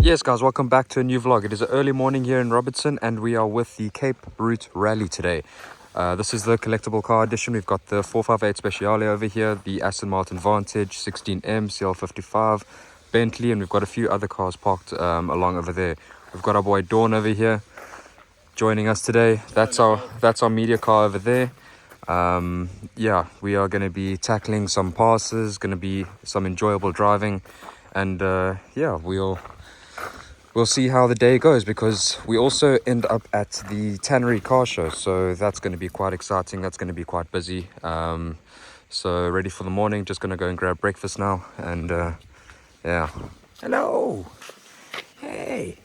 Yes guys, welcome back to a new vlog. It is an early morning here in Robertson and we are with the Cape Route Rally today. This is the collectible car edition. We've got the 458 Speciale over here, the Aston Martin Vantage, 16M, CL55, Bentley, and we've got a few other cars parked along over there. We've got our boy Dawn over here joining us today. That's our media car over there. Yeah, we are going to be tackling some passes, going to be some enjoyable driving, and yeah, we'll see how the day goes, because we also end up at the Tannery car show, so that's going to be quite exciting. That's going to be quite busy. So ready for the morning, just going to go and grab breakfast now, and yeah. Hello. Hey.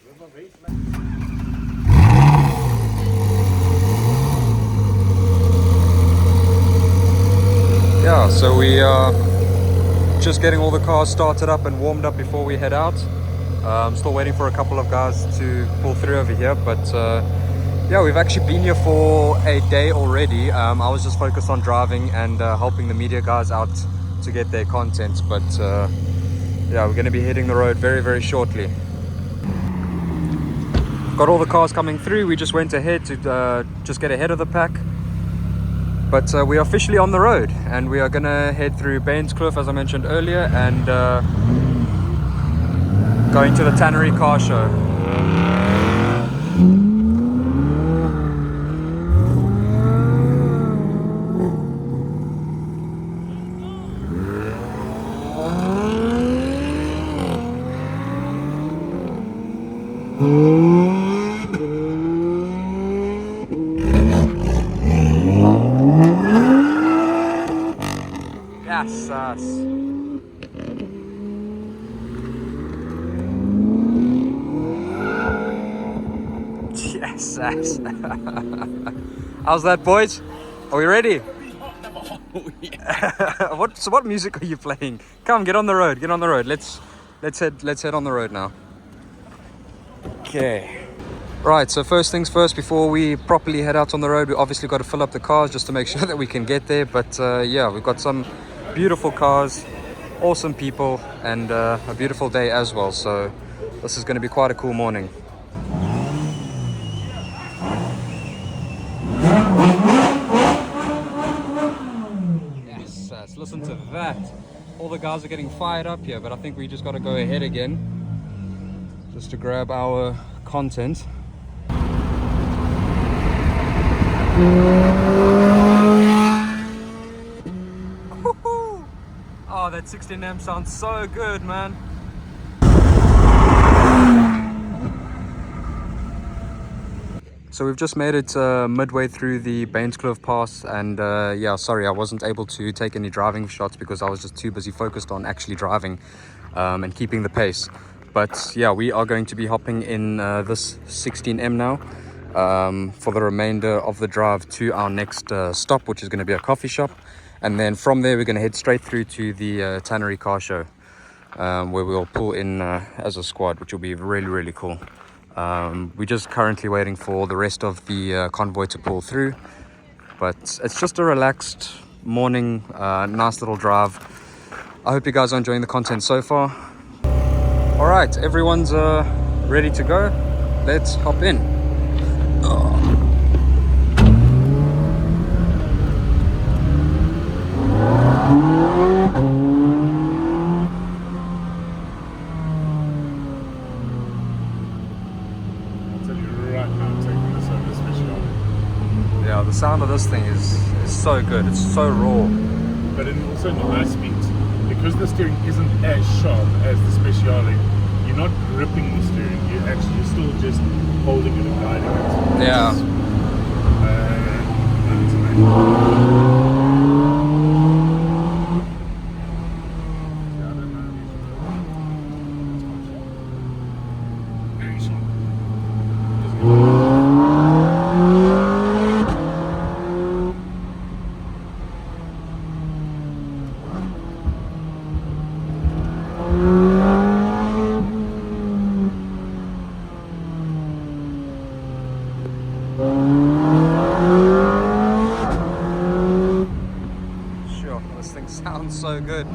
Yeah, so we are just getting all the cars started up and warmed up before we head out. I'm still waiting for a couple of guys to pull through over here, but yeah, we've actually been here for a day already. I was just focused on driving and helping the media guys out to get their content, but yeah, we're going to be hitting the road very, very shortly. Got all the cars coming through. We just went ahead to just get ahead of the pack, but we are officially on the road and we are going to head through Bainscliff, as I mentioned earlier, and going to the Tannery car show. Yes, Yes. How's that, boys? Are we ready? What music are you playing? Come, get on the road. Get on the road. Let's head on the road now. Okay. Right. So first things first, before we properly head out on the road, we obviously got to fill up the cars just to make sure that we can get there. But yeah, we've got some beautiful cars, awesome people, and a beautiful day as well. So this is going to be quite a cool morning. Yes, listen to that. All the guys are getting fired up here, but I think we just got to go ahead again just to grab our content. Oh, that 16M sounds so good, man. So we've just made it midway through the Bainscliff Pass, and yeah, sorry, I wasn't able to take any driving shots because I was just too busy focused on actually driving and keeping the pace. But yeah, we are going to be hopping in this 16M now for the remainder of the drive to our next stop, which is going to be a coffee shop. And then from there, we're going to head straight through to the Tannery car show, where we'll pull in as a squad, which will be really, really cool. We're just currently waiting for the rest of the convoy to pull through, but it's just a relaxed morning, nice little drive. I hope you guys are enjoying the content so far. All right, everyone's ready to go. Let's hop in. Yeah, the sound of this thing is so good. It's so raw. But also in the high speeds, because the steering isn't as sharp as the Speciale, you're not gripping the steering. You're still just holding it and guiding it. Yeah. It's amazing. Very sharp. Sounds so good.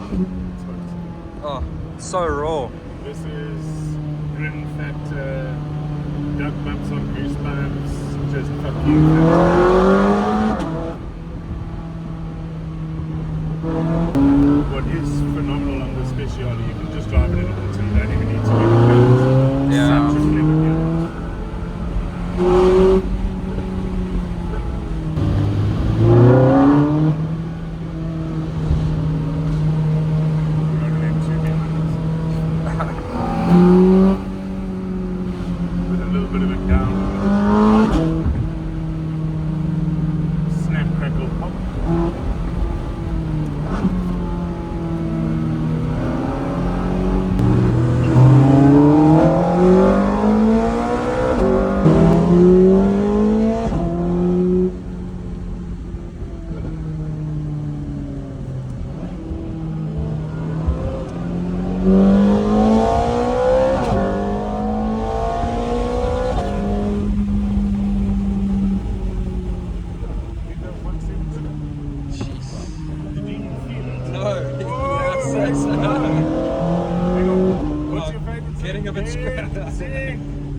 Oh, so raw. This is grin factor, duck bumps on goosebumps, just fuck you. What is phenomenal on the Speciale, you can just drive it in auto, you don't even need to give it guns. Yeah. Such a clever unit. With a little bit of it down. Snap, crackle, pop.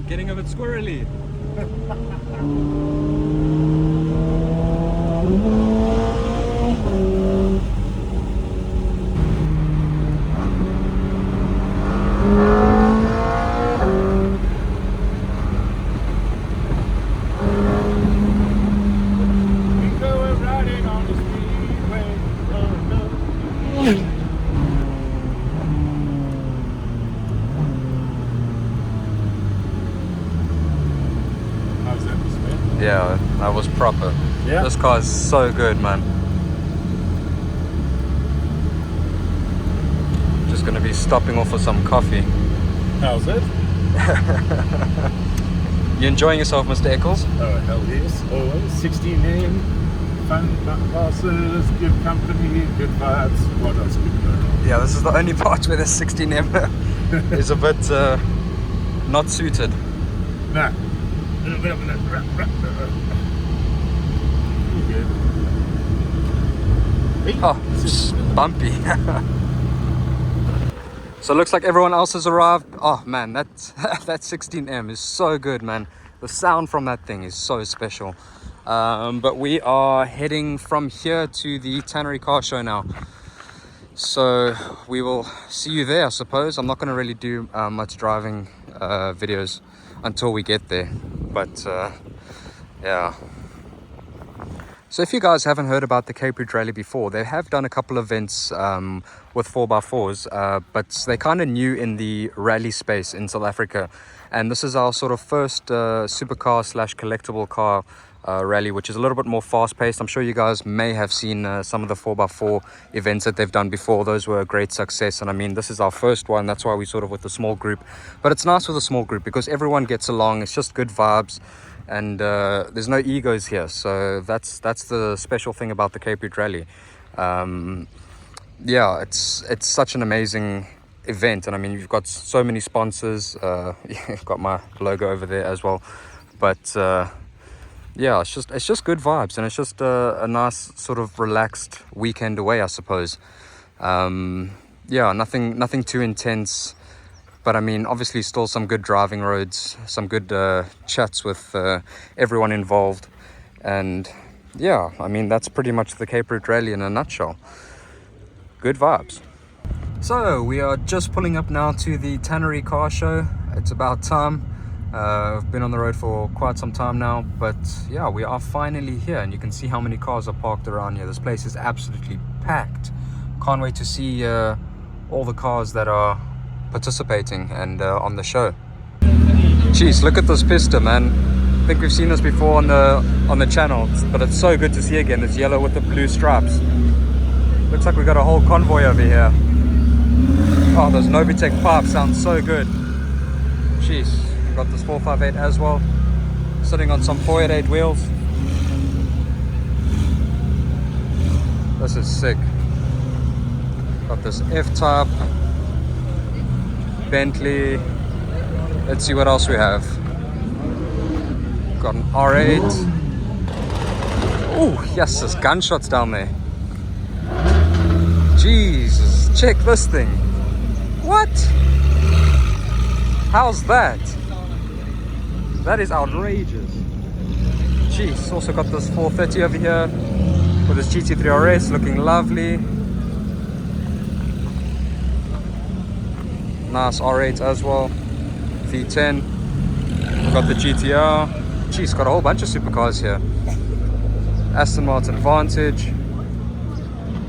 Getting a bit squirrely. We go riding on the speedway. Oh no. How's that, man? Yeah, that was proper. Yeah. This car is so good, man. Just gonna be stopping off for some coffee. How's it? You enjoying yourself, Mr. Eccles? Oh, hell yes. Always 16 in, fun passes, good company, good vibes. What else could go wrong? Yeah, this is the only part where the 16M is a bit not suited. Nah. Oh, it's bumpy. So it looks like everyone else has arrived. Oh man, that 16M is so good, man. The sound from that thing is so special. But we are heading from here to the Tannery car show now. So we will see you there, I suppose. I'm not going to really do much driving videos until we get there. But yeah. So if you guys haven't heard about the Cape Ridge Rally before, they have done a couple of events with 4x4s, but they're kind of new in the rally space in South Africa. And this is our sort of first supercar slash collectible car rally, which is a little bit more fast-paced. I'm sure you guys may have seen some of the 4x4 events that they've done before. Those were a great success, and I mean, this is our first one. That's why we sort of with a small group. But it's nice with a small group because everyone gets along. It's just good vibes, and there's no egos here. So that's the special thing about the Cape Ridge Rally. Yeah, it's such an amazing event, and I mean, you've got so many sponsors. You've got my logo over there as well, but yeah, it's just good vibes, and it's just a nice sort of relaxed weekend away, I suppose. Yeah, nothing too intense, but I mean, obviously still some good driving roads, some good chats with everyone involved, and yeah, I mean, that's pretty much the Cape Ridge Rally in a nutshell. Good vibes. So we are just pulling up now to the Tannery car show. It's about time. I've been on the road for quite some time now, but yeah, we are finally here, and you can see how many cars are parked around here. This place is absolutely packed. Can't wait to see all the cars that are participating and on the show. Jeez, look at this pista, man. I think we've seen this before on the channel, but it's so good to see again. It's yellow with the blue stripes. Looks like we got a whole convoy over here. Oh, those Novitec pipes sound so good. Jeez, we've got this 458 as well, sitting on some 488 wheels. This is sick. Got this F-Type, Bentley. Let's see what else we have. Got an R8. Oh, yes, there's gunshots down there. Jesus, check this thing. What? How's that? That is outrageous. Jeez, also got this 430 over here with this GT3 RS looking lovely. Nice R8 as well. V10. We've got the GTR. Jeez, got a whole bunch of supercars here. Aston Martin Vantage.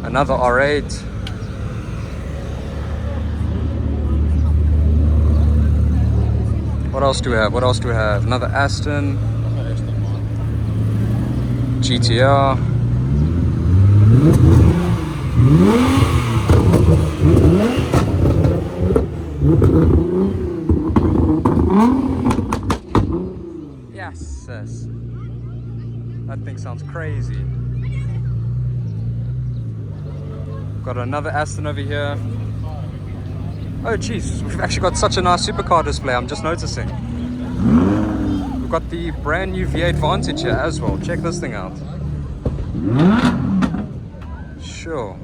Another R8. What else do we have? What else do we have? Another Aston. GTR. Yes, yes. That thing sounds crazy. Got another Aston over here. Oh jeez, we've actually got such a nice supercar display, I'm just noticing. We've got the brand new V8 Vantage here as well. Check this thing out. Sure,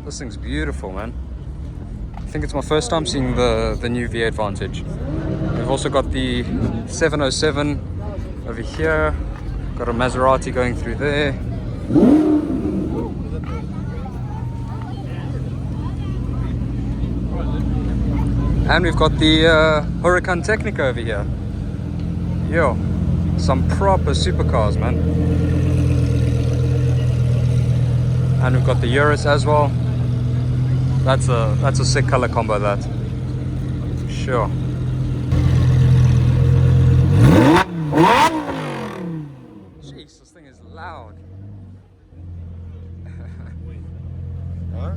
this thing's beautiful, man. I think it's my first time seeing the new V8 Vantage. We've also got the 707 over here. Got a Maserati going through there. And we've got the Huracan Technica over here. Yo, some proper supercars, man. And we've got the Urus as well. That's a sick color combo, that. Sure. Jeez, this thing is loud. Huh?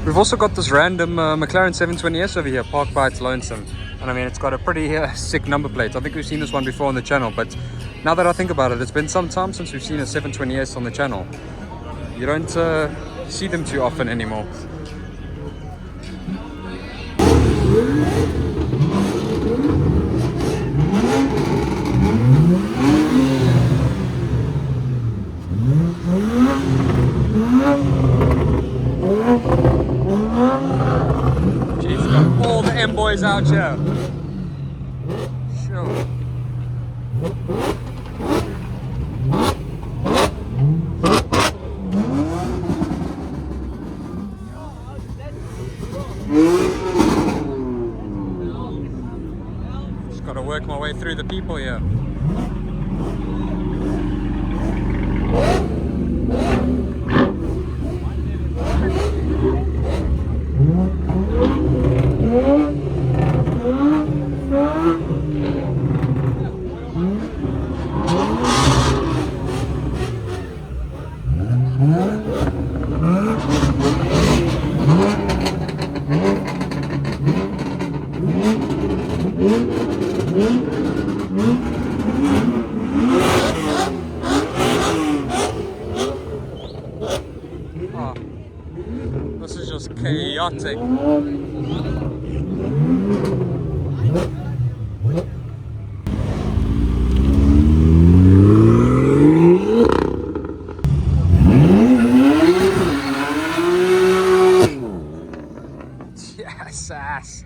We've also got this random McLaren 720S over here, parked by its lonesome. And I mean, it's got a pretty sick number plate. I think we've seen this one before on the channel, but now that I think about it, it's been some time since we've seen a 720S on the channel. You don't see them too often anymore. Jeez, got all the M-boys out here. Sure. Just gotta work my way through the people here. Oh, this is just chaotic. Yes, ass.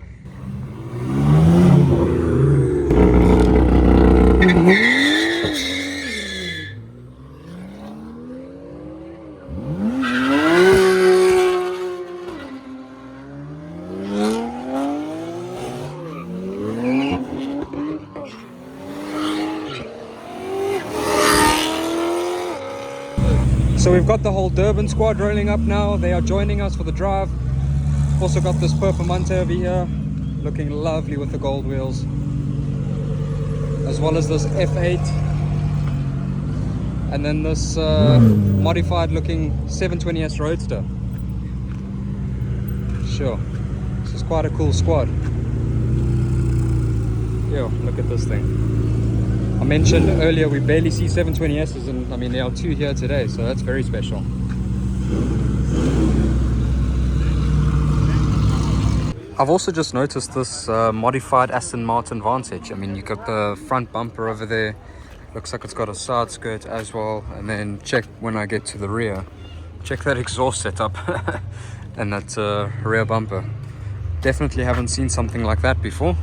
So we've got the whole Durban squad rolling up now. They are joining us for the drive. Also got this Performante over here, looking lovely with the gold wheels. As well as this F8. And then this modified looking 720S Roadster. Sure, this is quite a cool squad. Yo, look at this thing. I mentioned earlier we barely see 720Ss, and I mean there are two here today, so that's very special. I've also just noticed this modified Aston Martin Vantage. I mean, you got the front bumper over there. Looks like it's got a side skirt as well. And then check when I get to the rear. Check that exhaust setup. and that rear bumper. Definitely haven't seen something like that before.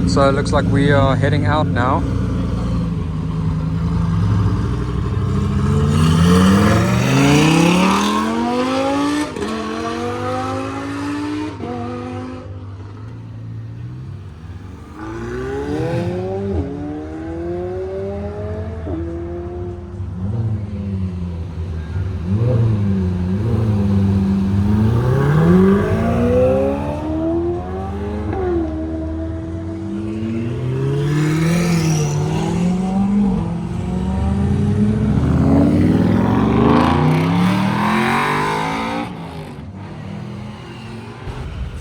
So it looks like we are heading out now.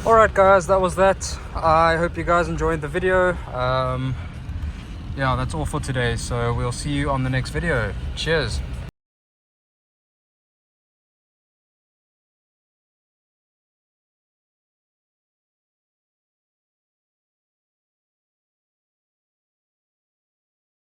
Alright guys, that was that. I hope you guys enjoyed the video. Yeah, that's all for today, so we'll see you on the next video. Cheers.